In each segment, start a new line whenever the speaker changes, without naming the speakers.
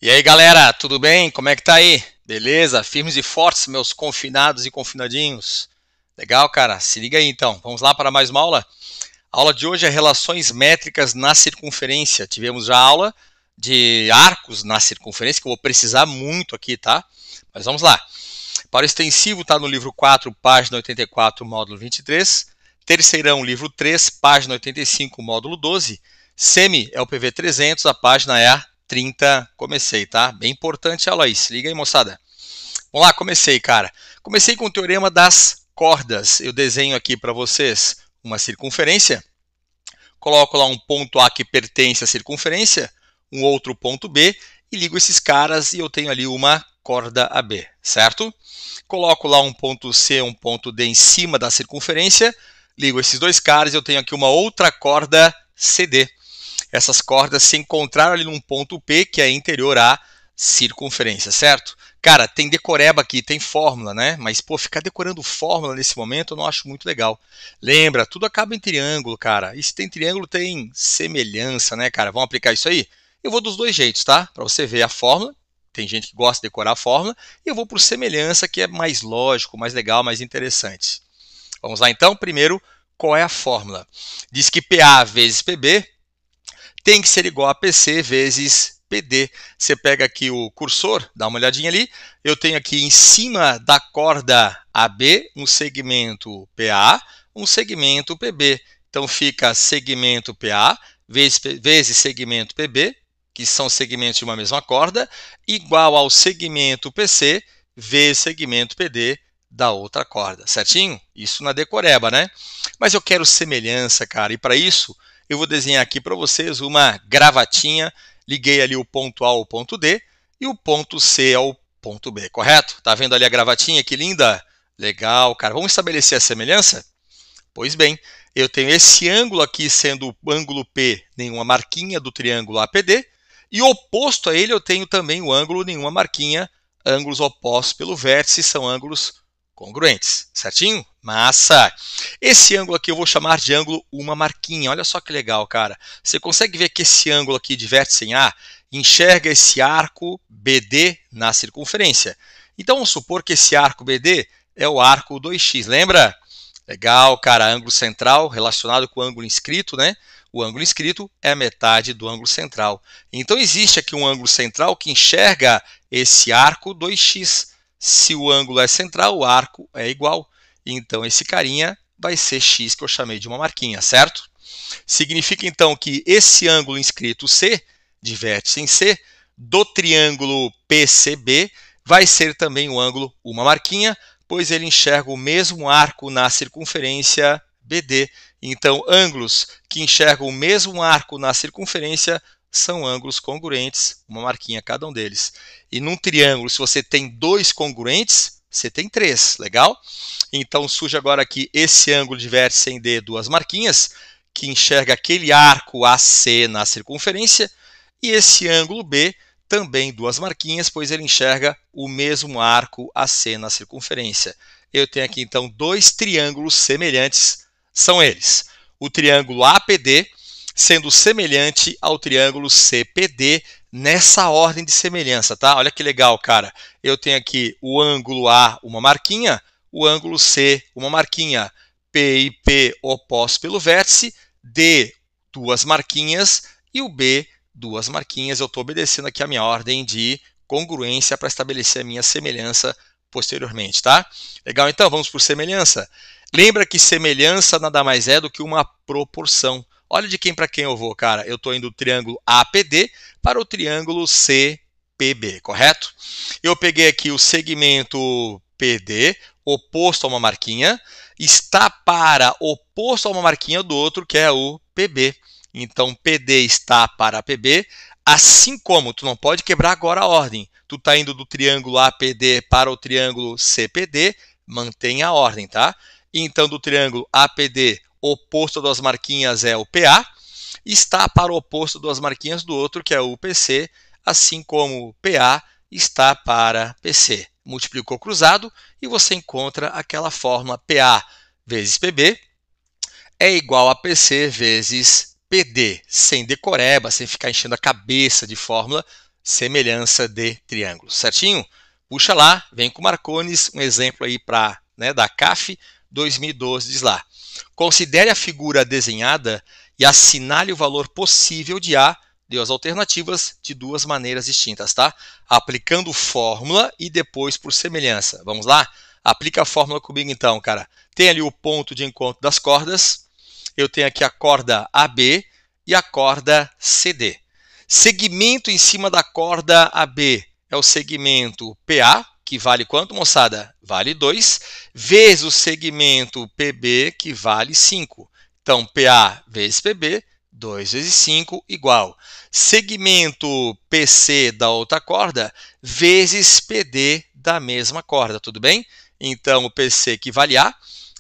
E aí, galera, tudo bem? Como é que tá aí? Beleza? Firmes e fortes, meus confinados e confinadinhos. Legal, cara? Se liga aí então. Vamos lá para mais uma aula? A aula de hoje é relações métricas na circunferência. Tivemos já a aula de arcos na circunferência, que eu vou precisar muito aqui, tá? Mas vamos lá. Para o extensivo, está no livro 4, página 84, módulo 23. Terceirão, livro 3, página 85, módulo 12. Semi é o PV 300, a página é a 30. Comecei, tá? Bem importante a aula aí. Se liga aí, moçada. Vamos lá, comecei, cara. Comecei com o teorema das cordas. Eu desenho aqui para vocês uma circunferência. Coloco lá um ponto A que pertence à circunferência, um outro ponto B, e ligo esses caras e eu tenho ali uma corda AB, certo? Coloco lá um ponto C, um ponto D em cima da circunferência, ligo esses dois caras e eu tenho aqui uma outra corda CD. Essas cordas se encontraram ali num ponto P, que é interior à circunferência, certo? Cara, tem decoreba aqui, tem fórmula, né? Mas, pô, ficar decorando fórmula nesse momento eu não acho muito legal. Lembra, tudo acaba em triângulo, cara. E se tem triângulo, tem semelhança, né, cara? Vamos aplicar isso aí? Eu vou dos dois jeitos, tá? Para você ver a fórmula. Tem gente que gosta de decorar a fórmula. E eu vou por semelhança, que é mais lógico, mais legal, mais interessante. Vamos lá, então. Primeiro, qual é a fórmula? Diz que PA vezes PB tem que ser igual a PC vezes PD. Você pega aqui o cursor, dá uma olhadinha ali. Eu tenho aqui em cima da corda AB um segmento PA, um segmento PB. Então fica segmento PA vezes segmento PB, que são segmentos de uma mesma corda, igual ao segmento PC vezes segmento PD da outra corda, certinho? Isso na decoreba, né? Mas eu quero semelhança, cara, e para isso eu vou desenhar aqui para vocês uma gravatinha. Liguei ali o ponto A ao ponto D e o ponto C ao ponto B, correto? Tá vendo ali a gravatinha? Que linda! Legal, cara. Vamos estabelecer a semelhança? Pois bem, eu tenho esse ângulo aqui sendo o ângulo P, nenhuma marquinha do triângulo APD, e oposto a ele eu tenho também o ângulo, nenhuma marquinha, ângulos opostos pelo vértice são ângulos congruentes, certinho? Massa! Esse ângulo aqui eu vou chamar de ângulo uma marquinha. Olha só que legal, cara. Você consegue ver que esse ângulo aqui de vértice em A enxerga esse arco BD na circunferência. Então vamos supor que esse arco BD é o arco 2x, lembra? Legal, cara. Ângulo central relacionado com o ângulo inscrito, né? O ângulo inscrito é a metade do ângulo central. Então existe aqui um ângulo central que enxerga esse arco 2x. Se o ângulo é central, o arco é igual. Então, esse carinha vai ser x, que eu chamei de uma marquinha, certo? Significa, então, que esse ângulo inscrito C, de vértice em C, do triângulo PCB, vai ser também o ângulo uma marquinha, pois ele enxerga o mesmo arco na circunferência BD. Então, ângulos que enxergam o mesmo arco na circunferência são ângulos congruentes, uma marquinha cada um deles. E num triângulo, se você tem dois congruentes, você tem três, legal? Então surge agora aqui esse ângulo de vértice em D, duas marquinhas, que enxerga aquele arco AC na circunferência, e esse ângulo B, também duas marquinhas, pois ele enxerga o mesmo arco AC na circunferência. Eu tenho aqui então dois triângulos semelhantes, são eles: o triângulo APD, sendo semelhante ao triângulo CPD nessa ordem de semelhança, tá? Olha que legal, cara. Eu tenho aqui o ângulo A, uma marquinha, o ângulo C, uma marquinha, P e P opostos pelo vértice, D, duas marquinhas, e o B, duas marquinhas. Eu estou obedecendo aqui a minha ordem de congruência para estabelecer a minha semelhança posteriormente, tá? Legal, então, vamos por semelhança. Lembra que semelhança nada mais é do que uma proporção. Olha de quem para quem eu vou, cara. Eu estou indo do triângulo APD para o triângulo CPB, correto? Eu peguei aqui o segmento PD, oposto a uma marquinha, está para oposto a uma marquinha do outro, que é o PB. Então, PD está para PB, assim como, tu não pode quebrar agora a ordem. Tu está indo do triângulo APD para o triângulo CPD, mantém a ordem, tá? Então, do triângulo APD, oposto a duas marquinhas é o PA, está para o oposto duas marquinhas do outro, que é o PC, assim como PA está para PC. Multiplicou cruzado e você encontra aquela fórmula PA vezes PB é igual a PC vezes PD, sem decoreba, sem ficar enchendo a cabeça de fórmula. semelhança de triângulos, certinho? Puxa lá, vem com Marcones, um exemplo aí para, né, da CAF 2012, diz lá. Considere a figura desenhada e assinale o valor possível de A, deu as alternativas de duas maneiras distintas, tá? Aplicando fórmula e depois por semelhança. Vamos lá? Aplica a fórmula comigo então, cara. Tem ali o ponto de encontro das cordas. Eu tenho aqui a corda AB e a corda CD. Segmento em cima da corda AB é o segmento PA, que vale quanto, moçada? Vale 2, vezes o segmento PB, que vale 5. Então, PA vezes PB, 2 vezes 5, igual. Segmento PC da outra corda, vezes PD da mesma corda, tudo bem? Então, o PC que vale A,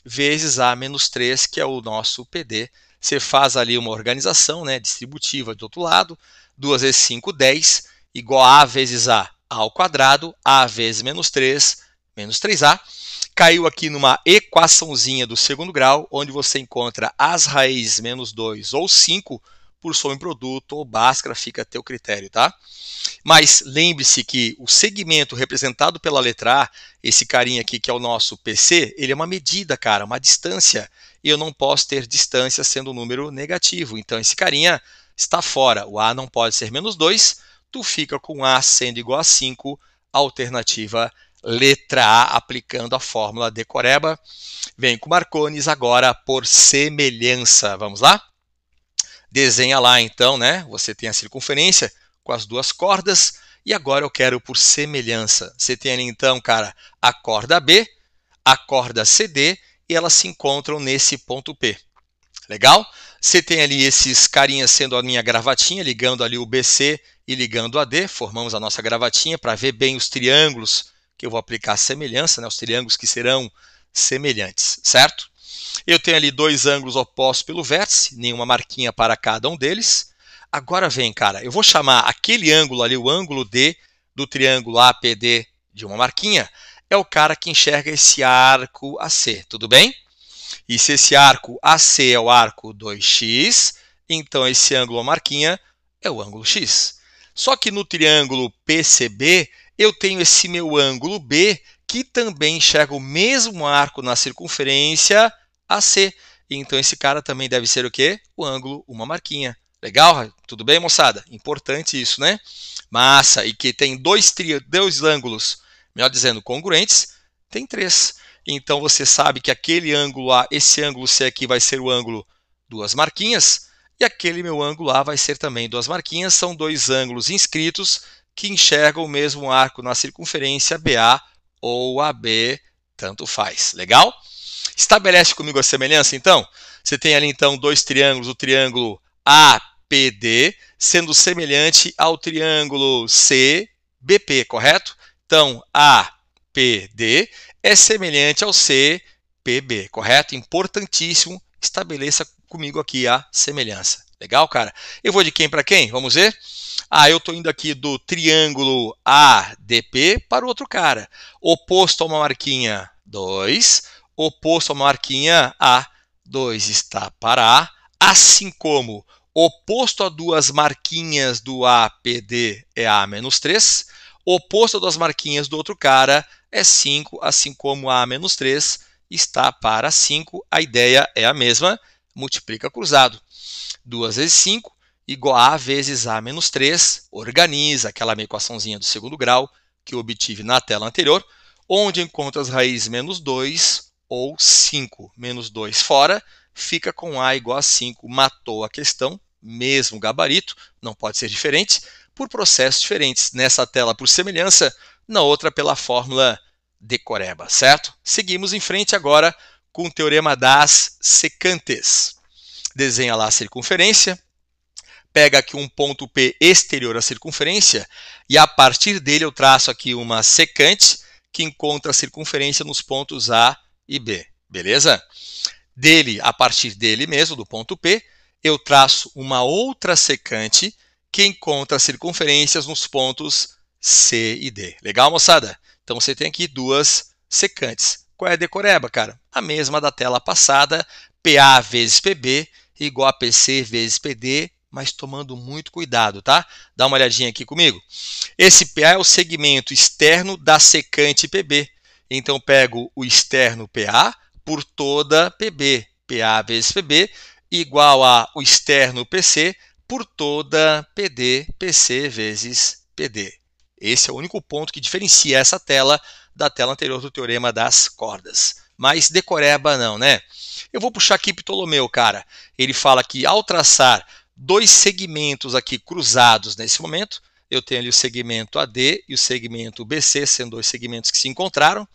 vezes A menos 3, que é o nosso PD. Você faz ali uma organização, né, distributiva do outro lado, 2 vezes 5, 10, igual a vezes A ao quadrado, A vezes menos 3, menos 3A. Caiu aqui numa equaçãozinha do segundo grau, onde você encontra as raízes menos 2 ou 5 por soma em produto ou Bhaskara, fica a teu critério, tá? Mas lembre-se que o segmento representado pela letra A, esse carinha aqui que é o nosso PC, ele é uma medida, cara, uma distância. E eu não posso ter distância sendo um número negativo. Então esse carinha está fora. O A não pode ser menos 2. Tu fica com A sendo igual a 5, alternativa letra A, aplicando a fórmula decoreba. Vem com Marcones agora por semelhança. Vamos lá? Desenha lá então, né? Você tem a circunferência com as duas cordas e agora eu quero por semelhança. Você tem ali então, cara, a corda B, a corda CD e elas se encontram nesse ponto P. Legal? Você tem ali esses carinhas sendo a minha gravatinha, ligando ali o BC e ligando a D. Formamos a nossa gravatinha para ver bem os triângulos que eu vou aplicar semelhança, né? Os triângulos que serão semelhantes, certo? Eu tenho ali dois ângulos opostos pelo vértice, nenhuma marquinha para cada um deles. Agora vem, cara, eu vou chamar aquele ângulo ali, o ângulo D do triângulo APD de uma marquinha, é o cara que enxerga esse arco AC, tudo bem? E se esse arco AC é o arco 2x, então esse ângulo, a marquinha, é o ângulo x. Só que no triângulo PCB, eu tenho esse meu ângulo B, que também enxerga o mesmo arco na circunferência AC. Então esse cara também deve ser o quê? O ângulo, uma marquinha. Legal? Tudo bem, moçada? Importante isso, né? Massa. E que tem dois ângulos, melhor dizendo, congruentes, tem 3. Então você sabe que aquele ângulo A, esse ângulo C aqui vai ser o ângulo duas marquinhas, e aquele meu ângulo A vai ser também duas marquinhas. São dois ângulos inscritos que enxergam o mesmo arco na circunferência BA ou AB, tanto faz. Legal? Estabelece comigo a semelhança, então. Você tem ali, então, dois triângulos, o triângulo APD, sendo semelhante ao triângulo CBP, correto? Então, APD é semelhante ao CPB, correto? Importantíssimo, estabeleça comigo aqui a semelhança. Legal, cara? Eu vou de quem para quem? Vamos ver? Eu estou indo aqui do triângulo ADP para o outro cara. Oposto a uma marquinha 2, oposto a uma marquinha A2 está para A, assim como oposto a duas marquinhas do APD é A menos 3, oposto a duas marquinhas do outro cara é 5, assim como A menos 3 está para 5. A ideia é a mesma, multiplica cruzado. 2 vezes 5 igual a vezes A menos 3, organiza aquela minha equaçãozinha do segundo grau que eu obtive na tela anterior, onde encontro as raízes menos 2 ou 5. Menos 2 fora, fica com A igual a 5. Matou a questão, mesmo gabarito, não pode ser diferente, por processos diferentes. Nessa tela por semelhança, na outra pela fórmula decoreba, certo? Seguimos em frente agora com o teorema das secantes. Desenha lá a circunferência, pega aqui um ponto P exterior à circunferência e a partir dele eu traço aqui uma secante que encontra a circunferência nos pontos A e B, beleza? A partir dele mesmo, do ponto P, eu traço uma outra secante que encontra circunferências nos pontos C e D. Legal, moçada? Então você tem aqui duas secantes. Qual é a decoreba, cara? A mesma da tela passada, PA vezes PB igual a PC vezes PD mas tomando muito cuidado, tá? Dá uma olhadinha aqui comigo. Esse PA é o segmento externo da secante PB. Então, eu pego o externo PA por toda PB. PA vezes PB igual ao externo PC por toda PD, PC vezes PD. Esse é o único ponto que diferencia essa tela da tela anterior do teorema das cordas. Mas decoreba não, né? Eu vou puxar aqui Ptolomeu, cara. Ele fala que ao traçar dois segmentos aqui cruzados nesse momento, eu tenho ali o segmento AD e o segmento BC, sendo dois segmentos que se encontraram,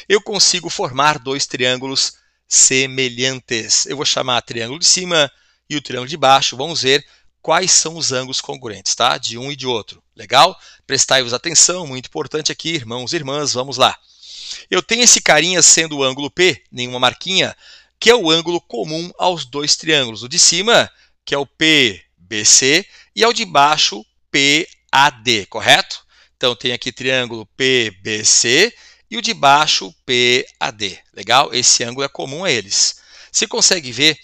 eu consigo formar dois triângulos semelhantes. Eu vou chamar triângulo de cima e o triângulo de baixo. Vamos ver quais são os ângulos congruentes, tá? De um e de outro. Legal? Prestai-vos atenção, muito importante aqui, irmãos e irmãs, vamos lá. Eu tenho esse carinha sendo o ângulo P, nenhuma marquinha, que é o ângulo comum aos dois triângulos. O de cima, que é o PBC, e ao de baixo, PAD, correto? Então, tem aqui triângulo PBC e o de baixo, PAD. Legal? Esse ângulo é comum a eles. Você consegue ver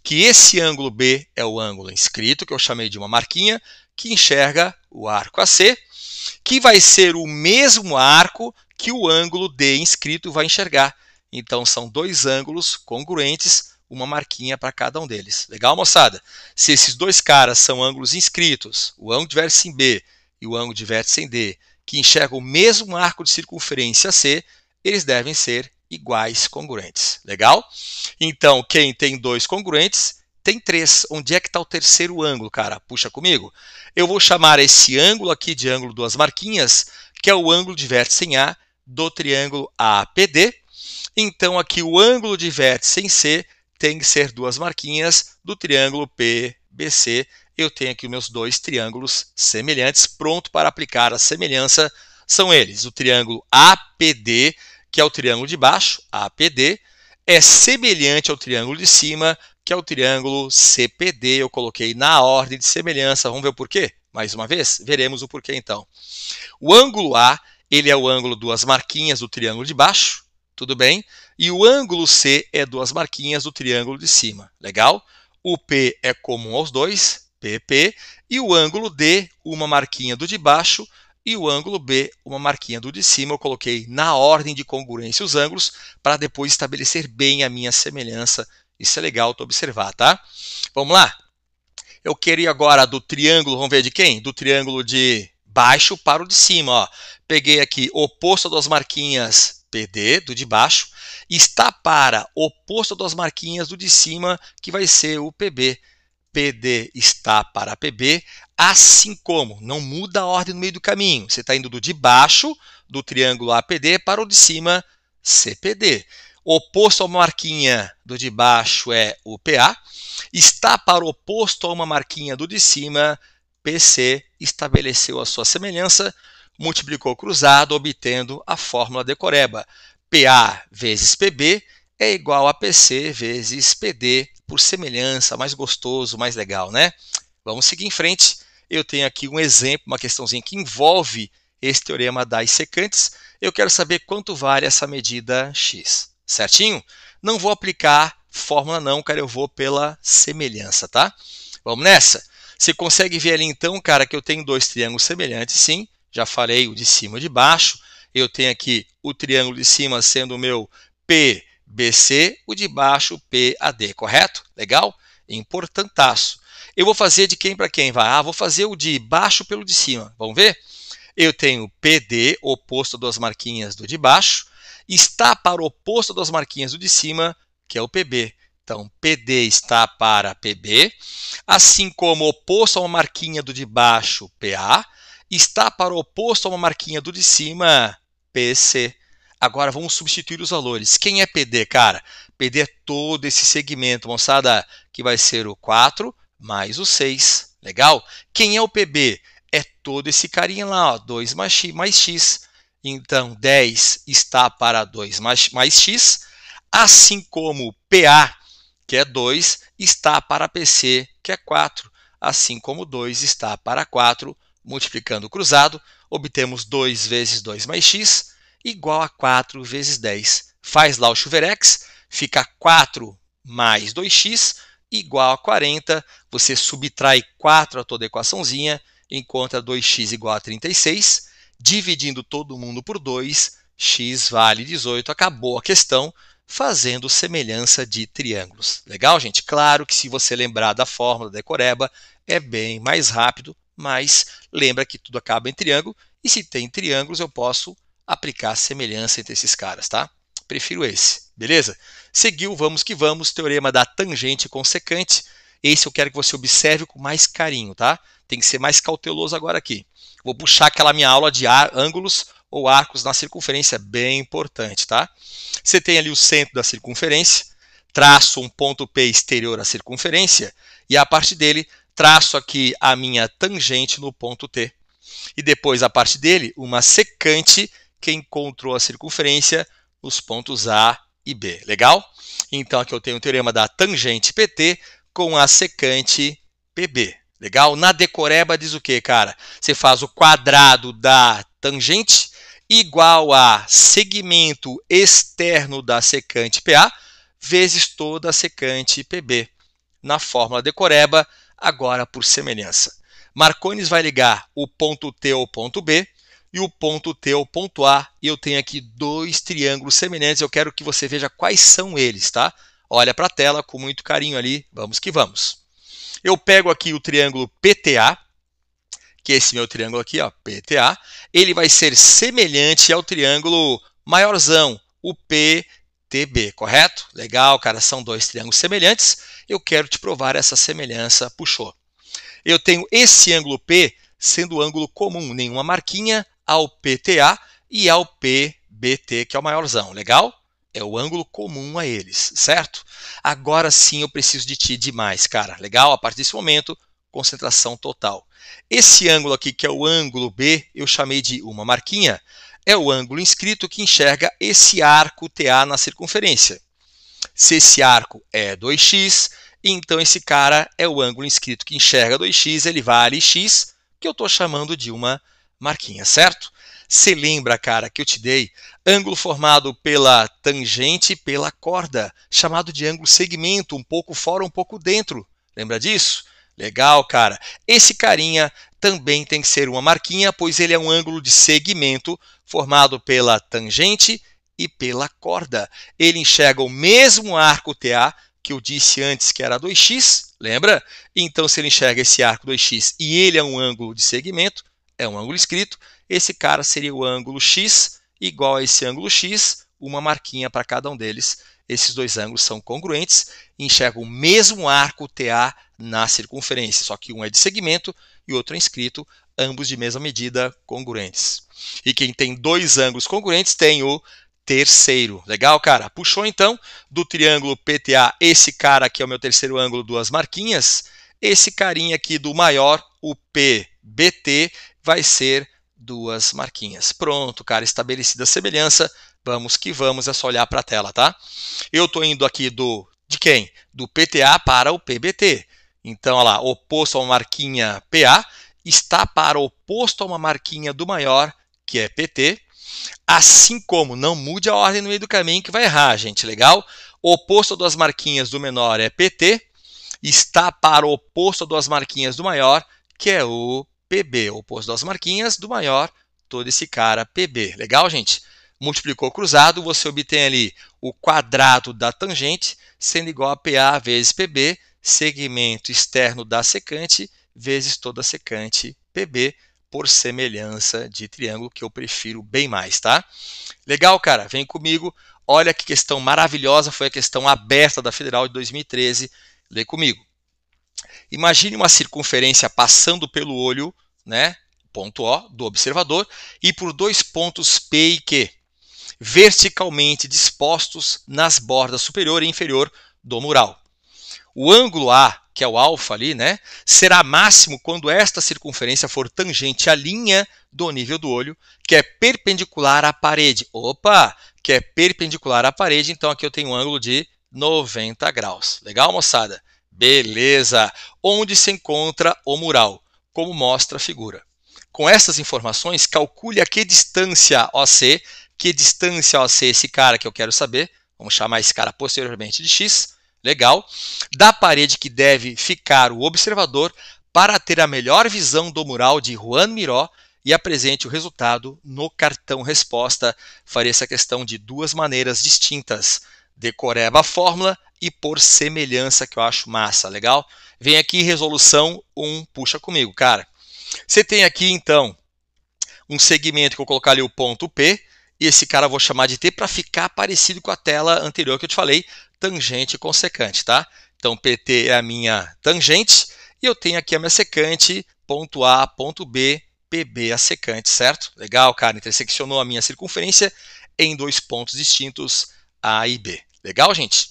que esse ângulo B é o ângulo inscrito, que eu chamei de uma marquinha, que enxerga o arco AC, que vai ser o mesmo arco que o ângulo D inscrito vai enxergar. Então, são dois ângulos congruentes, uma marquinha para cada um deles. Legal, moçada? Se esses dois caras são ângulos inscritos, o ângulo de vértice em B e o ângulo de vértice em D, que enxergam o mesmo arco de circunferência C, eles devem ser iguais congruentes. Legal? Então, quem tem dois congruentes, tem três. Onde é que está o terceiro ângulo, cara? Puxa comigo. Eu vou chamar esse ângulo aqui de ângulo duas marquinhas, que é o ângulo de vértice em A do triângulo APD. Então, aqui o ângulo de vértice em C tem que ser duas marquinhas do triângulo PBC. Eu tenho aqui os meus dois triângulos semelhantes, pronto para aplicar a semelhança. São eles, o triângulo APD, que é o triângulo de baixo, APD, é semelhante ao triângulo de cima, que é o triângulo CPD. Eu coloquei na ordem de semelhança. Vamos ver o porquê? Mais uma vez? Veremos o porquê então. O ângulo A, ele é o ângulo duas marquinhas do triângulo de baixo, tudo bem? E o ângulo C é duas marquinhas do triângulo de cima. Legal? O P é comum aos dois, PP, e o ângulo D, uma marquinha do de baixo, e o ângulo B, uma marquinha do de cima. Eu coloquei na ordem de congruência os ângulos para depois estabelecer bem a minha semelhança. Isso é legal tu observar, tá? Vamos lá? Eu quero ir agora do triângulo, vamos ver de quem? Do triângulo de baixo para o de cima, ó. Peguei aqui oposto a duas marquinhas PD, do de baixo, está para oposto a duas marquinhas do de cima, que vai ser o PB. PD está para PB, assim como não muda a ordem no meio do caminho. Você está indo do de baixo, do triângulo APD, para o de cima, CPD. Oposto a uma marquinha do de baixo é o PA, está para o oposto a uma marquinha do de cima, PC, estabeleceu a sua semelhança, multiplicou cruzado, obtendo a fórmula decoreba. PA vezes PB é igual a PC vezes PD, por semelhança, mais gostoso, mais legal, né? Vamos seguir em frente. Eu tenho aqui um exemplo, uma questãozinha que envolve esse teorema das secantes. Eu quero saber quanto vale essa medida x, certinho? Não vou aplicar fórmula não, cara, eu vou pela semelhança, tá? Vamos nessa? Você consegue ver ali então, cara, que eu tenho dois triângulos semelhantes, sim. Já falei o de cima e o de baixo. Eu tenho aqui o triângulo de cima sendo o meu PBC, o de baixo PAD, correto? Legal? Importantaço. Eu vou fazer de quem para quem? Vou fazer o de baixo pelo de cima. Vamos ver? Eu tenho PD, oposto a duas marquinhas do de baixo, está para o oposto a duas marquinhas do de cima, que é o PB. Então, PD está para PB, assim como oposto a uma marquinha do de baixo, PA, está para o oposto a uma marquinha do de cima, PC. Agora vamos substituir os valores. Quem é PD, cara? PD é todo esse segmento, moçada, que vai ser o 4 mais o 6. Legal? Quem é o PB? É todo esse carinha lá, ó, 2 mais x. Então, 10 está para 2 mais x, assim como PA, que é 2, está para PC, que é 4, assim como 2 está para 4. Multiplicando o cruzado, obtemos 2 vezes 2 mais x, igual a 4 vezes 10. Faz lá o chuverex, fica 4 mais 2x, igual a 40, você subtrai 4 a toda a equaçãozinha, encontra 2x igual a 36, dividindo todo mundo por 2, x vale 18, acabou a questão, fazendo semelhança de triângulos. Legal, gente? Claro que se você lembrar da fórmula da decoreba, é bem mais rápido, mas lembra que tudo acaba em triângulo, e se tem triângulos eu posso aplicar semelhança entre esses caras, tá? Prefiro esse, beleza? Seguiu, vamos que vamos, teorema da tangente consecante. Esse eu quero que você observe com mais carinho, tá? Tem que ser mais cauteloso agora aqui. Vou puxar aquela minha aula de ângulos ou arcos na circunferência, bem importante, tá? Você tem ali o centro da circunferência, traço um ponto P exterior à circunferência e a partir dele traço aqui a minha tangente no ponto T. E depois, a partir dele, uma secante que encontrou a circunferência nos pontos A e B. Legal? Então, aqui eu tenho o teorema da tangente PT com a secante PB. Legal? Na decoreba diz o quê, cara? Você faz o quadrado da tangente igual a segmento externo da secante PA vezes toda a secante PB. Na fórmula decoreba, agora por semelhança. Marcones vai ligar o ponto T ao ponto B e o ponto T ao ponto A. E eu tenho aqui dois triângulos semelhantes. Eu quero que você veja quais são eles, tá? Olha para a tela com muito carinho ali. Vamos que vamos. Eu pego aqui o triângulo PTA, que é esse meu triângulo aqui, ó, PTA. Ele vai ser semelhante ao triângulo maiorzão, o PTB, correto? Legal, cara, são dois triângulos semelhantes. Eu quero te provar essa semelhança. Puxou. Eu tenho esse ângulo P sendo o ângulo comum, nenhuma marquinha, ao PTA e ao PBT, que é o maiorzão. Legal? É o ângulo comum a eles, certo? Agora sim eu preciso de ti demais, cara. Legal? A partir desse momento, concentração total. Esse ângulo aqui, que é o ângulo B, eu chamei de uma marquinha, é o ângulo inscrito que enxerga esse arco TA na circunferência. Se esse arco é 2x, então esse cara é o ângulo inscrito que enxerga 2x, ele vale x, que eu estou chamando de uma marquinha, certo? Você lembra, cara, que eu te dei ângulo formado pela tangente e pela corda, chamado de ângulo segmento, um pouco fora, um pouco dentro. Lembra disso? Legal, cara. Esse carinha também tem que ser uma marquinha, pois ele é um ângulo de segmento formado pela tangente e pela corda. Ele enxerga o mesmo arco TA que eu disse antes que era 2x, lembra? Então, se ele enxerga esse arco 2x e ele é um ângulo de segmento, é um ângulo inscrito, esse cara seria o ângulo x igual a esse ângulo x, uma marquinha para cada um deles. Esses dois ângulos são congruentes e enxergam o mesmo arco TA na circunferência, só que um é de segmento e outro é inscrito, ambos de mesma medida congruentes. E quem tem dois ângulos congruentes tem o terceiro. Legal, cara? Puxou então do triângulo PTA, esse cara aqui é o meu terceiro ângulo, duas marquinhas. Esse carinha aqui do maior, o PBT, vai ser duas marquinhas. Pronto, cara, estabelecida a semelhança. Vamos que vamos, é só olhar para a tela, tá? Eu estou indo aqui de quem? Do PTA para o PBT. Então, olha lá, oposto a uma marquinha PA, está para o oposto a uma marquinha do maior, que é PT. Assim como, não mude a ordem no meio do caminho que vai errar, gente, legal? O oposto a duas marquinhas do menor é PT, está para o oposto a duas marquinhas do maior, que é o PB. O oposto a duas marquinhas do maior, todo esse cara PB. Legal, gente? Multiplicou cruzado, você obtém ali o quadrado da tangente, sendo igual a PA vezes PB, segmento externo da secante, vezes toda a secante PB, por semelhança de triângulo, que eu prefiro bem mais, tá? Legal, cara? Vem comigo. Olha que questão maravilhosa, foi a questão aberta da Federal de 2013. Lê comigo. Imagine uma circunferência passando pelo olho, né, ponto O, do observador, e por dois pontos P e Q, verticalmente dispostos nas bordas superior e inferior do mural. O ângulo A, que é o alfa ali, né, será máximo quando esta circunferência for tangente à linha do nível do olho, que é perpendicular à parede. Opa! Que é perpendicular à parede, então aqui eu tenho um ângulo de 90 graus. Legal, moçada? Beleza! Onde se encontra o mural, como mostra a figura. Com essas informações, calcule a que distância OC, esse cara que eu quero saber, vamos chamar esse cara posteriormente de x, Legal. Da parede que deve ficar o observador para ter a melhor visão do mural de Juan Miró e apresente o resultado no cartão resposta. Farei essa questão de duas maneiras distintas. Decoreba a fórmula e por semelhança, que eu acho massa, legal? Vem aqui resolução 1, puxa comigo, cara. Você tem aqui, então, um segmento que eu vou colocar ali o ponto P, e esse cara eu vou chamar de T para ficar parecido com a tela anterior que eu te falei, tangente e consecante, tá? Então, PT é a minha tangente, e eu tenho aqui a minha secante, ponto A, ponto B, PB a secante, certo? Legal, cara, interseccionou a minha circunferência em dois pontos distintos, A e B. Legal, gente?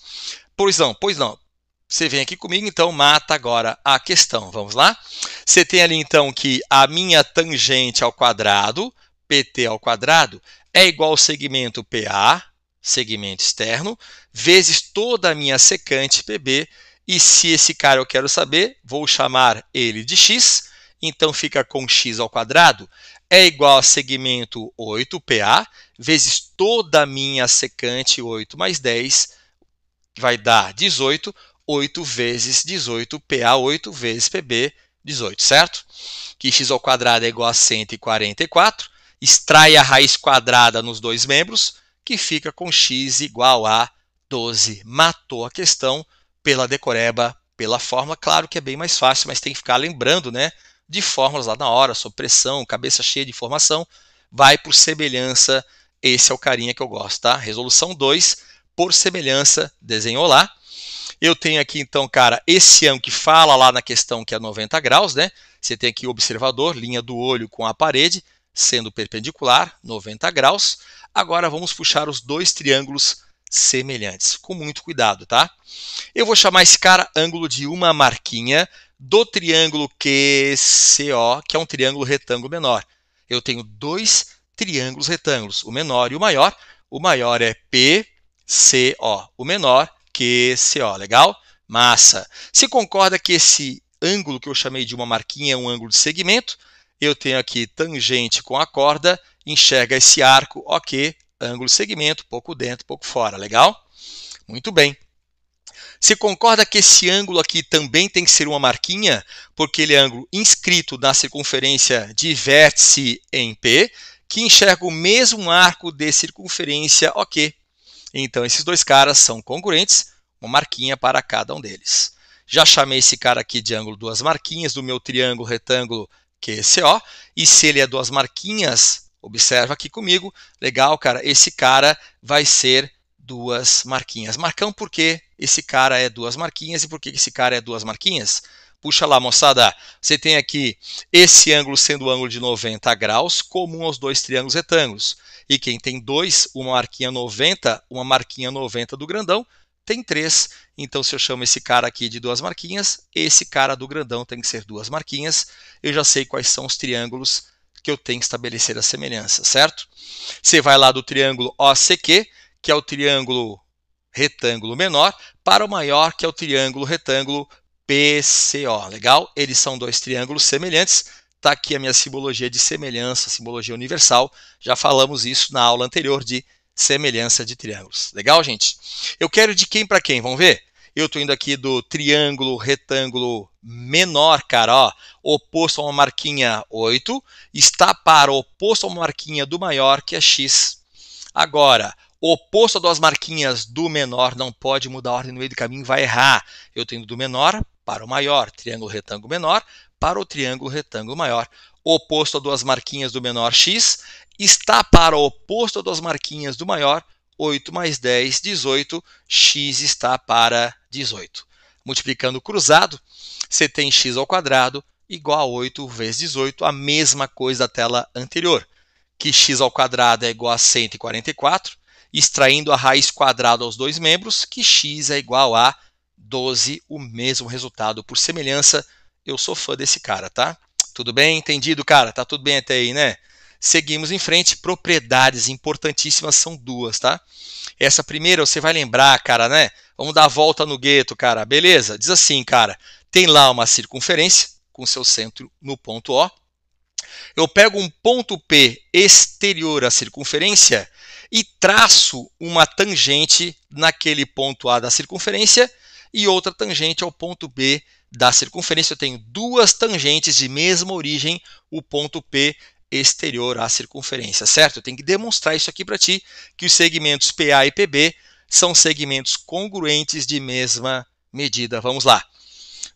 Pois não. Você vem aqui comigo, então mata agora a questão. Vamos lá? Você tem ali, então, que a minha tangente ao quadrado, PT ao quadrado, é igual ao segmento PA, segmento externo, vezes toda a minha secante PB. E se esse cara eu quero saber, vou chamar ele de x. Então, fica com x ao quadrado é igual a segmento 8PA, vezes toda a minha secante, 8 mais 10, vai dar 18. 8 vezes 18, PA 8 vezes PB 18, certo? Que x ao quadrado é igual a 144. Extrai a raiz quadrada nos dois membros, que fica com x igual a 12. Matou a questão pela decoreba, pela fórmula. Claro que é bem mais fácil, mas tem que ficar lembrando, né, de fórmulas lá na hora, sob pressão, cabeça cheia de informação. Vai por semelhança, esse é o carinha que eu gosto, tá? Resolução 2, por semelhança, desenhou lá. Eu tenho aqui, então, cara, esse ângulo que fala lá na questão que é 90 graus, né? Você tem aqui o observador, linha do olho com a parede, sendo perpendicular, 90 graus. Agora vamos puxar os dois triângulos semelhantes, com muito cuidado, tá? Eu vou chamar esse cara ângulo de uma marquinha do triângulo QCO, que é um triângulo retângulo menor. Eu tenho dois triângulos retângulos, o menor e o maior. O maior é PCO, o menor QCO, legal? Massa. Se concorda que esse ângulo que eu chamei de uma marquinha é um ângulo de segmento, eu tenho aqui tangente com a corda, enxerga esse arco, ok, ângulo de segmento, pouco dentro, pouco fora, legal? Muito bem. Se concorda que esse ângulo aqui também tem que ser uma marquinha, porque ele é ângulo inscrito na circunferência de vértice em P, que enxerga o mesmo arco de circunferência, ok. Então, esses dois caras são congruentes, uma marquinha para cada um deles. Já chamei esse cara aqui de ângulo duas marquinhas do meu triângulo retângulo QCO, e se ele é duas marquinhas, observa aqui comigo, legal, cara, esse cara vai ser duas marquinhas. Marcão porque esse cara é duas marquinhas, e por que esse cara é duas marquinhas? Puxa lá, moçada, você tem aqui esse ângulo sendo o ângulo de 90 graus, comum aos dois triângulos retângulos. E quem tem dois, uma marquinha 90 do grandão, tem 3. Então, se eu chamo esse cara aqui de duas marquinhas, esse cara do grandão tem que ser duas marquinhas. Eu já sei quais são os triângulos que eu tenho que estabelecer a semelhança, certo? Você vai lá do triângulo OCQ, que é o triângulo retângulo menor, para o maior, que é o triângulo retângulo PCO. Legal? Eles são dois triângulos semelhantes. Está aqui a minha simbologia de semelhança, simbologia universal. Já falamos isso na aula anterior de semelhança de triângulos. Legal, gente? Eu quero de quem para quem? Vamos ver? Eu estou indo aqui do triângulo retângulo menor, cara, ó, oposto a uma marquinha 8, está para o oposto a uma marquinha do maior, que é x. Agora, o oposto a duas marquinhas do menor não pode mudar a ordem no meio do caminho, vai errar. Eu tenho do menor para o maior, triângulo retângulo menor, para o triângulo retângulo maior. O oposto a duas marquinhas do menor, x, está para o oposto a duas marquinhas do maior, 8 mais 10, 18, x está para 18. Multiplicando cruzado, você tem x ao quadrado igual a 8 vezes 18, a mesma coisa da tela anterior, que x ao quadrado é igual a 144, extraindo a raiz quadrada aos dois membros, que x é igual a 12, o mesmo resultado por semelhança. Eu sou fã desse cara, tá? Tudo bem? Entendido, cara? Tá tudo bem até aí, né? Seguimos em frente. Propriedades importantíssimas são duas, tá? Essa primeira você vai lembrar, cara, né? Vamos dar a volta no gueto, cara. Beleza? Diz assim, cara. Tem lá uma circunferência com seu centro no ponto O. Eu pego um ponto P exterior à circunferência e traço uma tangente naquele ponto A da circunferência e outra tangente ao ponto B da circunferência. Eu tenho duas tangentes de mesma origem, o ponto P exterior à circunferência, certo? Eu tenho que demonstrar isso aqui para ti, que os segmentos PA e PB são segmentos congruentes de mesma medida. Vamos lá.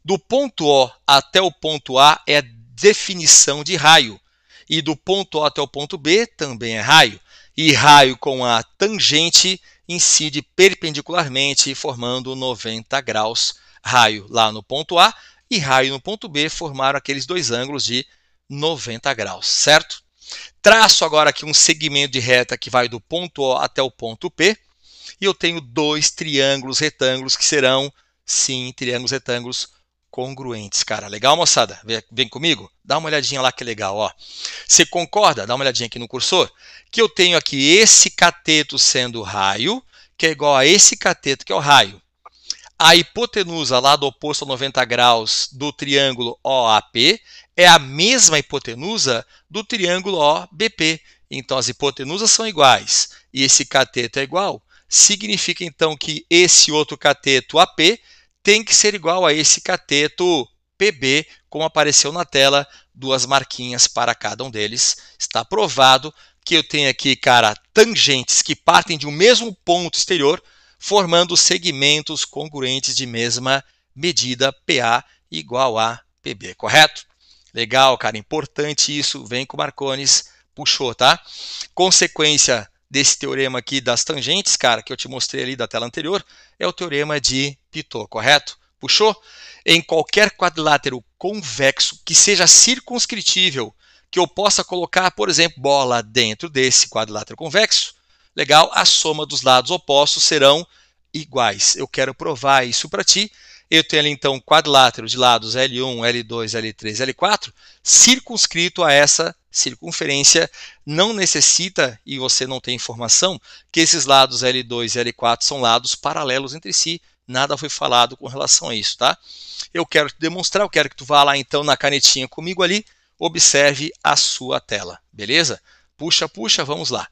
Do ponto O até o ponto A é definição de raio. E do ponto O até o ponto B também é raio. E raio com a tangente incide perpendicularmente, formando 90 graus. Raio lá no ponto A e raio no ponto B formaram aqueles dois ângulos de 90 graus, certo? Traço agora aqui um segmento de reta que vai do ponto O até o ponto P. E eu tenho dois triângulos retângulos que serão, sim, triângulos retângulos congruentes, cara. Legal, moçada? Vem comigo? Dá uma olhadinha lá que legal, ó. Você concorda? Dá uma olhadinha aqui no cursor. Que eu tenho aqui esse cateto sendo raio, que é igual a esse cateto que é o raio. A hipotenusa lado oposto a 90 graus do triângulo OAP é a mesma hipotenusa do triângulo OBP. Então, as hipotenusas são iguais e esse cateto é igual. Significa, então, que esse outro cateto AP tem que ser igual a esse cateto PB, como apareceu na tela, duas marquinhas para cada um deles. Está provado que eu tenho aqui, cara, tangentes que partem de um mesmo ponto exterior, formando segmentos congruentes de mesma medida, PA igual a PB, correto? Legal, cara, importante isso, vem com Marcones, puxou, tá? Consequência desse teorema aqui das tangentes, cara, que eu te mostrei ali da tela anterior, é o teorema de Pitot, correto? Puxou? Em qualquer quadrilátero convexo que seja circunscritível, que eu possa colocar, por exemplo, bola dentro desse quadrilátero convexo, legal, a soma dos lados opostos serão iguais. Eu quero provar isso para ti. Eu tenho ali, então, quadrilátero de lados L1, L2, L3, L4, circunscrito a essa circunferência. Não necessita, e você não tem informação, que esses lados L2 e L4 são lados paralelos entre si. Nada foi falado com relação a isso, tá? Eu quero te demonstrar, eu quero que tu vá lá, então, na canetinha comigo ali, observe a sua tela, beleza? Puxa, puxa, vamos lá.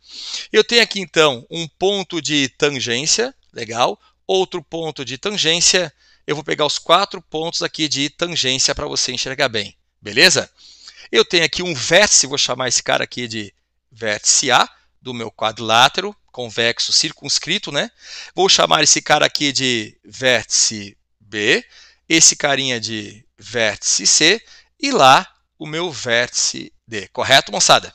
Eu tenho aqui, então, um ponto de tangência, legal, outro ponto de tangência. Eu vou pegar os 4 pontos aqui de tangência para você enxergar bem, beleza? Eu tenho aqui um vértice, vou chamar esse cara aqui de vértice A, do meu quadrilátero convexo circunscrito, né? Vou chamar esse cara aqui de vértice B, esse carinha de vértice C, e lá o meu vértice D, correto, moçada?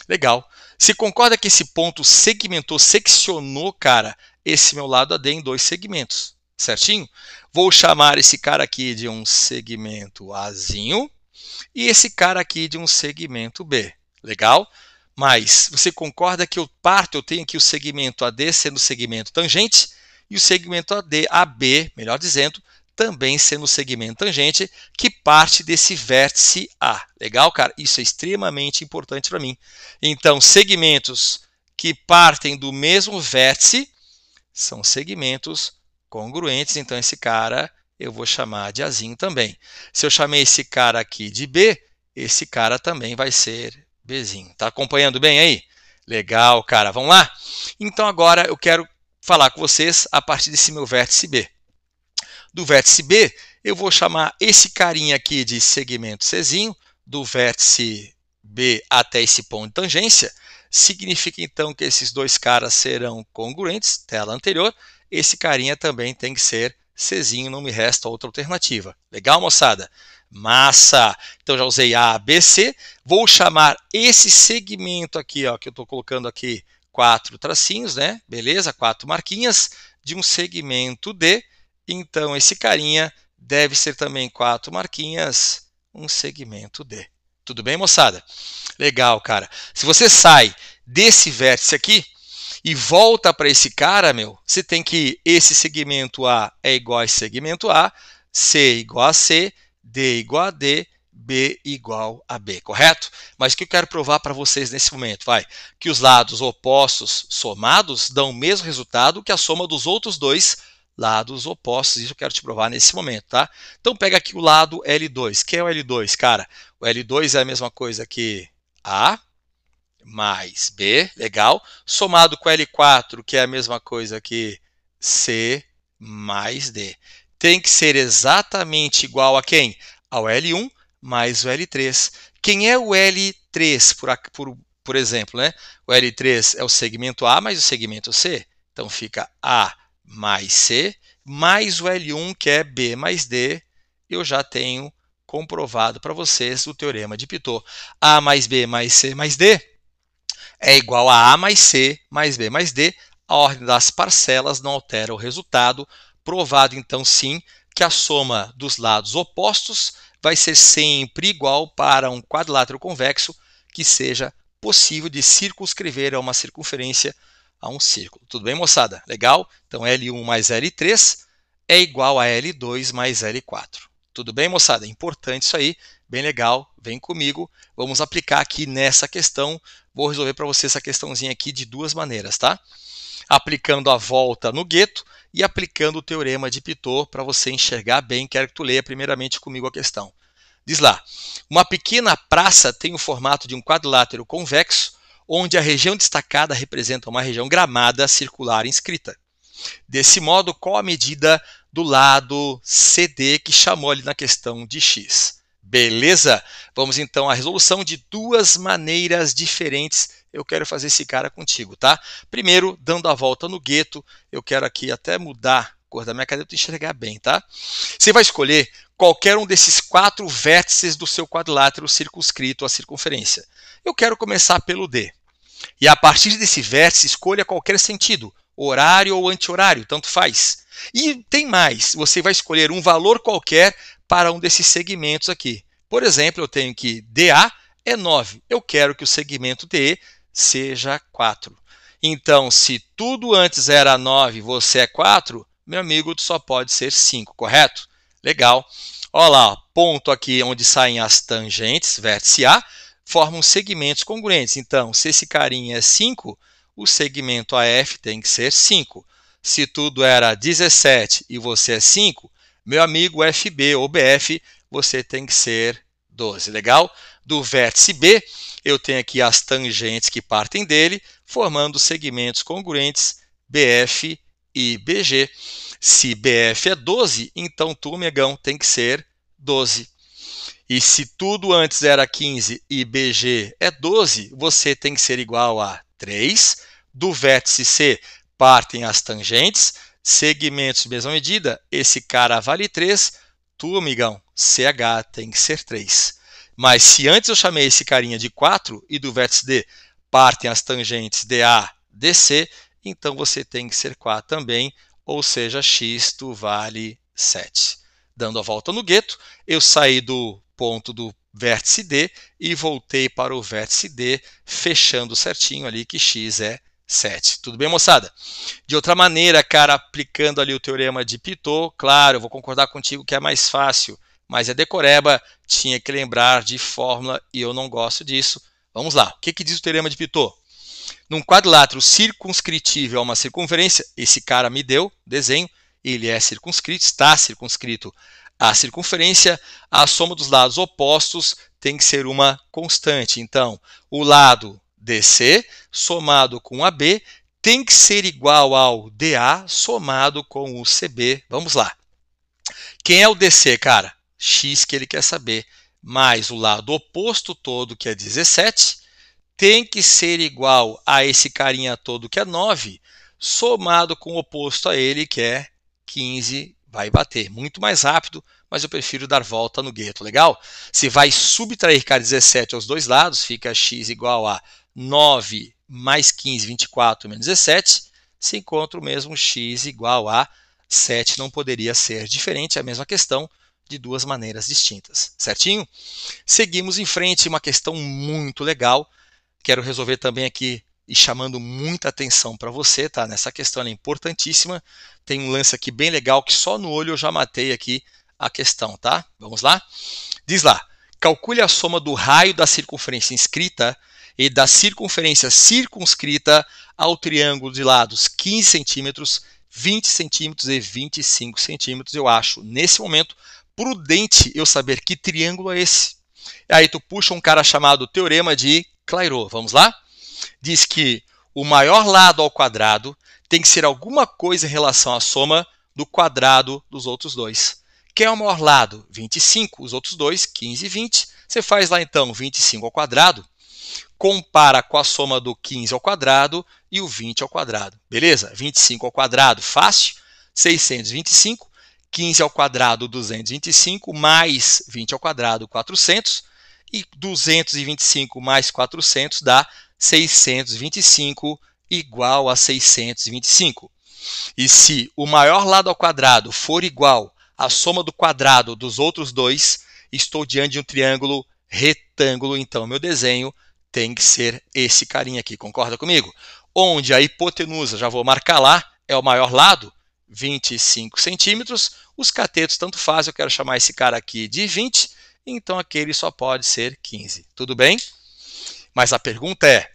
Legal. Se concorda que esse ponto segmentou, seccionou, cara, esse meu lado AD em dois segmentos, certinho? Vou chamar esse cara aqui de um segmento Azinho e esse cara aqui de um segmento B. Legal? Mas você concorda que eu tenho aqui o segmento AD sendo o segmento tangente e o segmento AB, melhor dizendo, também sendo o segmento tangente, que parte desse vértice A. Legal, cara? Isso é extremamente importante para mim. Então, segmentos que partem do mesmo vértice são segmentos congruentes. Então, esse cara eu vou chamar de Azinho também. Se eu chamei esse cara aqui de B, esse cara também vai ser Bzinho. Tá acompanhando bem aí? Legal, cara. Vamos lá? Então, agora eu quero falar com vocês a partir desse meu vértice B. Do vértice B, eu vou chamar esse carinha aqui de segmento Czinho, do vértice B até esse ponto de tangência. Significa, então, que esses dois caras serão congruentes, tela anterior. Esse carinha também tem que ser Czinho, não me resta outra alternativa. Legal, moçada? Massa! Então, já usei A, B, C. Vou chamar esse segmento aqui, ó, que eu estou colocando aqui 4 tracinhos, né? Beleza? 4 marquinhas de um segmento D. Então, esse carinha deve ser também 4 marquinhas, um segmento D. Tudo bem, moçada? Legal, cara. Se você sai desse vértice aqui e volta para esse cara, você tem que esse segmento A é igual a esse segmento A, C igual a C, D igual a D, B igual a B, correto? Mas o que eu quero provar para vocês nesse momento? Que os lados opostos somados dão o mesmo resultado que a soma dos outros dois lados opostos. Isso eu quero te provar nesse momento, tá? Então pega aqui o lado L2. Que é o L2, cara? O L2 é a mesma coisa que A mais B, legal, somado com L4, que é a mesma coisa que C mais D. tem que ser exatamente igual a quem? Ao L1 mais o L3. Quem é o L3, por exemplo, né? O L3 é o segmento A mais o segmento C. Então fica A mais C, mais o L1, que é B mais D. Eu já tenho comprovado para vocês o teorema de Pitot. A mais B mais C mais D é igual a mais C mais B mais D. A ordem das parcelas não altera o resultado. Provado, então, sim, que a soma dos lados opostos vai ser sempre igual para um quadrilátero convexo que seja possível de circunscrever a uma circunferência a um círculo. Tudo bem, moçada? Legal? Então, L1 mais L3 é igual a L2 mais L4. Tudo bem, moçada? É importante isso aí. Bem legal. Vem comigo. Vamos aplicar aqui nessa questão. Vou resolver para você essa questãozinha aqui de duas maneiras, tá? Aplicando a volta no gueto e aplicando o teorema de Pitot para você enxergar bem. Quero que tu leia primeiramente comigo a questão. Diz lá, uma pequena praça tem o formato de um quadrilátero convexo, onde a região destacada representa uma região gramada circular inscrita. Desse modo, qual a medida do lado CD que chamou ali na questão de X? Beleza? Vamos então à resolução de duas maneiras diferentes. Eu quero fazer esse cara contigo, tá? Primeiro, dando a volta no gueto, eu quero aqui até mudar a cor da minha cadeira para enxergar bem, tá? Você vai escolher qualquer um desses 4 vértices do seu quadrilátero circunscrito à circunferência. Eu quero começar pelo D. E a partir desse vértice, escolha qualquer sentido, horário ou anti-horário, tanto faz. E tem mais, você vai escolher um valor qualquer para um desses segmentos aqui. Por exemplo, eu tenho que DA é 9. Eu quero que o segmento DE seja 4. Então, se tudo antes era 9 e você é 4, meu amigo, tu só pode ser 5, correto? Legal. Olha lá, ponto aqui onde saem as tangentes, vértice A, formam segmentos congruentes. Então, se esse carinha é 5, o segmento AF tem que ser 5. Se tudo era 17 e você é 5, meu amigo FB ou BF, você tem que ser 12. Legal? Do vértice B, eu tenho aqui as tangentes que partem dele, formando segmentos congruentes BF e BG. Se BF é 12, então tu, megão, tem que ser 12. E se tudo antes era 15 e BG é 12, você tem que ser igual a 3. Do vértice C partem as tangentes, segmentos de mesma medida, esse cara vale 3, tu, amigão, CH tem que ser 3. Mas se antes eu chamei esse carinha de 4 e do vértice D partem as tangentes DA, DC, então você tem que ser 4 também, ou seja, X tu vale 7. Dando a volta no gueto, eu saí do ponto do vértice D e voltei para o vértice D, fechando certinho ali que X é 7. Tudo bem, moçada? De outra maneira, cara, aplicando ali o teorema de Pitot, claro, eu vou concordar contigo que é mais fácil, mas é decoreba, tinha que lembrar de fórmula e eu não gosto disso. Vamos lá, o que diz o teorema de Pitot? Num quadrilátero circunscritível a uma circunferência, esse cara me deu desenho, ele é circunscrito, está circunscrito à circunferência, a soma dos lados opostos tem que ser uma constante. Então, o lado DC somado com AB tem que ser igual ao DA somado com o CB. Vamos lá. Quem é o DC, cara? X que ele quer saber, mais o lado oposto todo, que é 17, tem que ser igual a esse carinha todo, que é 9, somado com o oposto a ele, que é 15, vai bater. Muito mais rápido, mas eu prefiro dar volta no gueto, legal? Se vai subtrair K17 aos dois lados, fica X igual a 9 mais 15, 24 menos 17, se encontra o mesmo X igual a 7, não poderia ser diferente, é a mesma questão de duas maneiras distintas, certinho? Seguimos em frente, uma questão muito legal, quero resolver também aqui e chamando muita atenção para você, tá? Nessa questão ela é importantíssima, tem um lance aqui bem legal que só no olho eu já matei aqui a questão, tá? Vamos lá? Diz lá, calcule a soma do raio da circunferência inscrita e da circunferência circunscrita ao triângulo de lados 15 centímetros, 20 centímetros e 25 centímetros. Eu acho, nesse momento, prudente eu saber que triângulo é esse. Aí tu puxa um cara chamado Teorema de Clairaut. Vamos lá? Diz que o maior lado ao quadrado tem que ser alguma coisa em relação à soma do quadrado dos outros dois. Quem é o maior lado? 25. Os outros dois, 15 e 20. Você faz lá então 25 ao quadrado, compara com a soma do 15 ao quadrado e o 20 ao quadrado. Beleza? 25 ao quadrado, fácil. 625. 15 ao quadrado, 225, mais 20 ao quadrado, 400. E 225 mais 400 dá 625 igual a 625. E se o maior lado ao quadrado for igual à soma do quadrado dos outros dois, estou diante de um triângulo retângulo, então meu desenho tem que ser esse carinha aqui, concorda comigo? Onde a hipotenusa, já vou marcar lá, é o maior lado, 25 centímetros, os catetos tanto faz, eu quero chamar esse cara aqui de 20, então aquele só pode ser 15, tudo bem? Mas a pergunta é,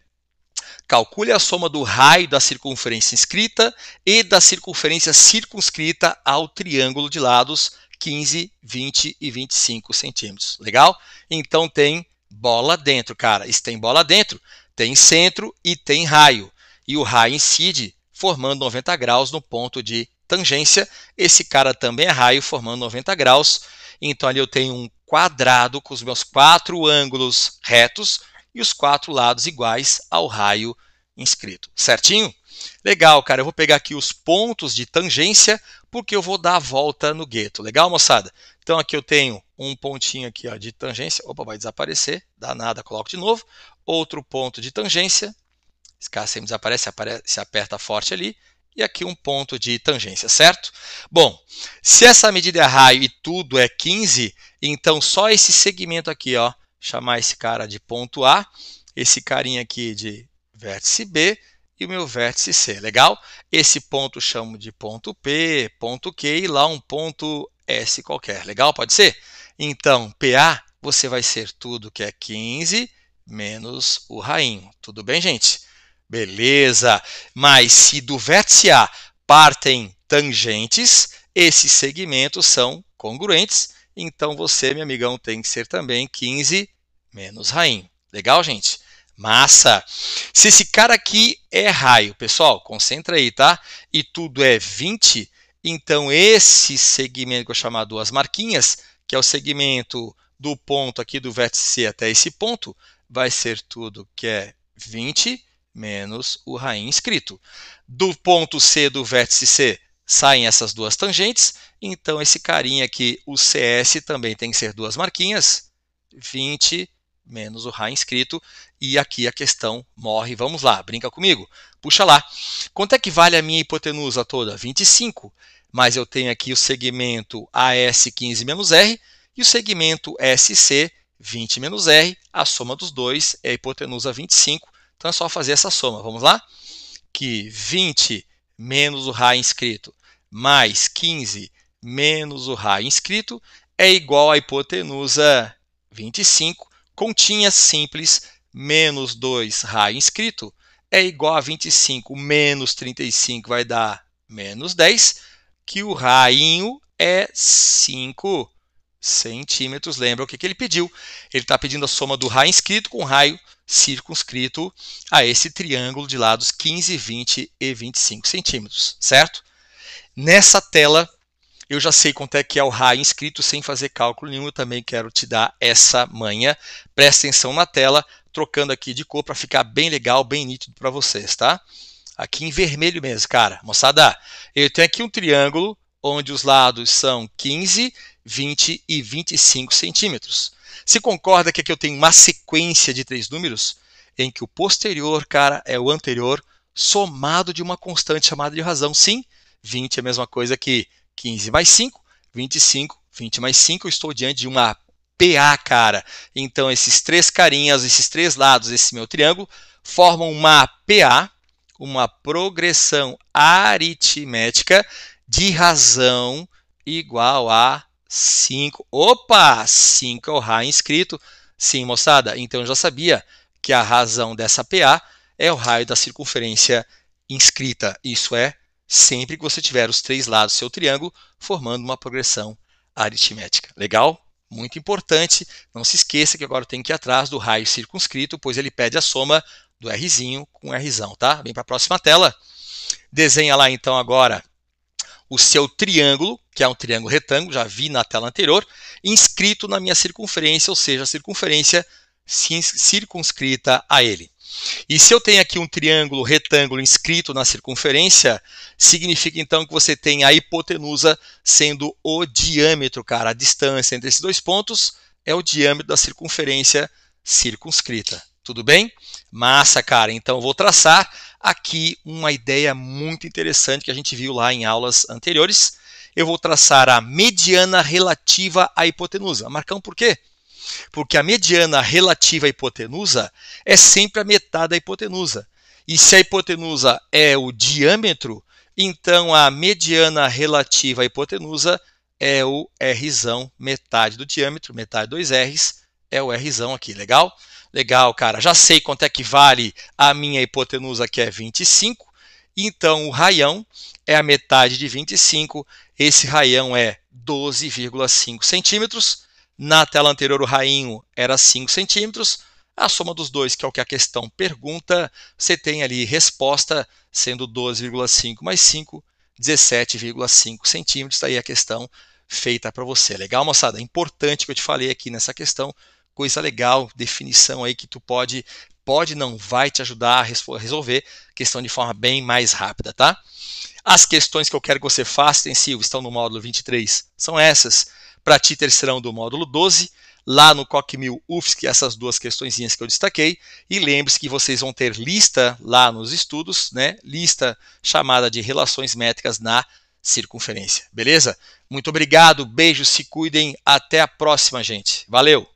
calcule a soma do raio da circunferência inscrita e da circunferência circunscrita ao triângulo de lados 15, 20 e 25 centímetros. Legal? Então tem bola dentro, cara. Isso tem bola dentro, tem centro e tem raio. E o raio incide formando 90 graus no ponto de tangência. Esse cara também é raio formando 90 graus. Então ali eu tenho um quadrado com os meus 4 ângulos retos e os 4 lados iguais ao raio inscrito. Certinho? Legal, cara. Eu vou pegar aqui os pontos de tangência porque eu vou dar a volta no gueto. Legal, moçada? Então aqui eu tenho um pontinho aqui ó, de tangência. Opa, vai desaparecer. Dá nada, coloco de novo. Outro ponto de tangência. Esse cara sempre desaparece, se aperta forte ali. E aqui um ponto de tangência, certo? Bom, se essa medida é raio e tudo é 15, então só esse segmento aqui, ó, chamar esse cara de ponto A, esse carinha aqui de vértice B e o meu vértice C, legal? Esse ponto chamo de ponto P, ponto Q e lá um ponto S qualquer, legal? Pode ser? Então, PA, você vai ser tudo que é 15 menos o rainho. Tudo bem, gente? Beleza, mas se do vértice A partem tangentes, esses segmentos são congruentes, então você, meu amigão, tem que ser também 15 menos rainho. Legal, gente? Massa! Se esse cara aqui é raio, pessoal, concentra aí, tá? E tudo é 20, então esse segmento que eu chamar duas marquinhas, que é o segmento do ponto aqui do vértice C até esse ponto, vai ser tudo que é 20 menos o rainho inscrito. Do ponto C do vértice C saem essas duas tangentes, então esse carinha aqui, o CS, também tem que ser duas marquinhas, 20 menos o raio inscrito, e aqui a questão morre. Vamos lá, brinca comigo. Puxa lá. Quanto é que vale a minha hipotenusa toda? 25. Mas eu tenho aqui o segmento AS15 menos R e o segmento SC 20 menos R. A soma dos dois é a hipotenusa 25. Então é só fazer essa soma. Vamos lá? Que 20 menos o raio inscrito mais 15 menos o raio inscrito é igual à hipotenusa 25. Continha simples, menos 2 raio inscrito é igual a 25 menos 35 vai dar menos 10, que o rainho é 5 centímetros. Lembra o que ele pediu? Ele está pedindo a soma do raio inscrito com o raio circunscrito a esse triângulo de lados 15, 20 e 25 centímetros, certo? Nessa tela, eu já sei quanto é que é o raio inscrito sem fazer cálculo nenhum, eu também quero te dar essa manha. Presta atenção na tela, trocando aqui de cor para ficar bem legal, bem nítido para vocês, tá? Aqui em vermelho mesmo, cara. Moçada, eu tenho aqui um triângulo onde os lados são 15, 20 e 25 centímetros. Você concorda que aqui eu tenho uma sequência de 3 números em que o posterior, cara, é o anterior somado de uma constante chamada de razão? Sim, 20 é a mesma coisa que 15 mais 5, 25, 20 mais 5, eu estou diante de uma PA, cara. Então, esses três carinhas, esses três lados desse meu triângulo, formam uma PA, uma progressão aritmética de razão igual a 5. Opa! 5 é o raio inscrito. Sim, moçada, então eu já sabia que a razão dessa PA é o raio da circunferência inscrita. Isso é sempre que você tiver os três lados do seu triângulo formando uma progressão aritmética. Legal? Muito importante. Não se esqueça que agora eu tenho que ir atrás do raio circunscrito, pois ele pede a soma do Rzinho com Rzão, tá? Vem para a próxima tela. Desenha lá então agora o seu triângulo, que é um triângulo retângulo, já vi na tela anterior, inscrito na minha circunferência, ou seja, a circunferência circunscrita a ele. E se eu tenho aqui um triângulo retângulo inscrito na circunferência, significa então que você tem a hipotenusa sendo o diâmetro, cara. A distância entre esses dois pontos é o diâmetro da circunferência circunscrita. Tudo bem? Massa, cara. Então eu vou traçar aqui uma ideia muito interessante que a gente viu lá em aulas anteriores. Eu vou traçar a mediana relativa à hipotenusa. Marcão, por quê? Porque a mediana relativa à hipotenusa é sempre a metade da hipotenusa. E se a hipotenusa é o diâmetro, então a mediana relativa à hipotenusa é o Rzão, metade do diâmetro, metade 2 Rs, é o Rzão aqui, legal? Legal, cara. Já sei quanto é que vale a minha hipotenusa, que é 25. Então o raião é a metade de 25. Esse raião é 12,5 centímetros. Na tela anterior, o rainho era 5 centímetros. A soma dos dois, que é o que a questão pergunta, você tem ali resposta, sendo 12,5 mais 5, 17,5 centímetros. Está aí a questão feita para você. Legal, moçada? É importante que eu te falei aqui nessa questão. Coisa legal, definição aí que tu pode não, vai te ajudar a resolver a questão de forma bem mais rápida, tá? As questões que eu quero que você faça, extensivo, estão no módulo 23, são essas. Para ti, terceirão do módulo 12, lá no COC1000 UFSC, essas duas questõezinhas que eu destaquei. E lembre-se que vocês vão ter lista lá nos estudos, né? Lista chamada de relações métricas na circunferência. Beleza? Muito obrigado, beijos, se cuidem. Até a próxima, gente. Valeu!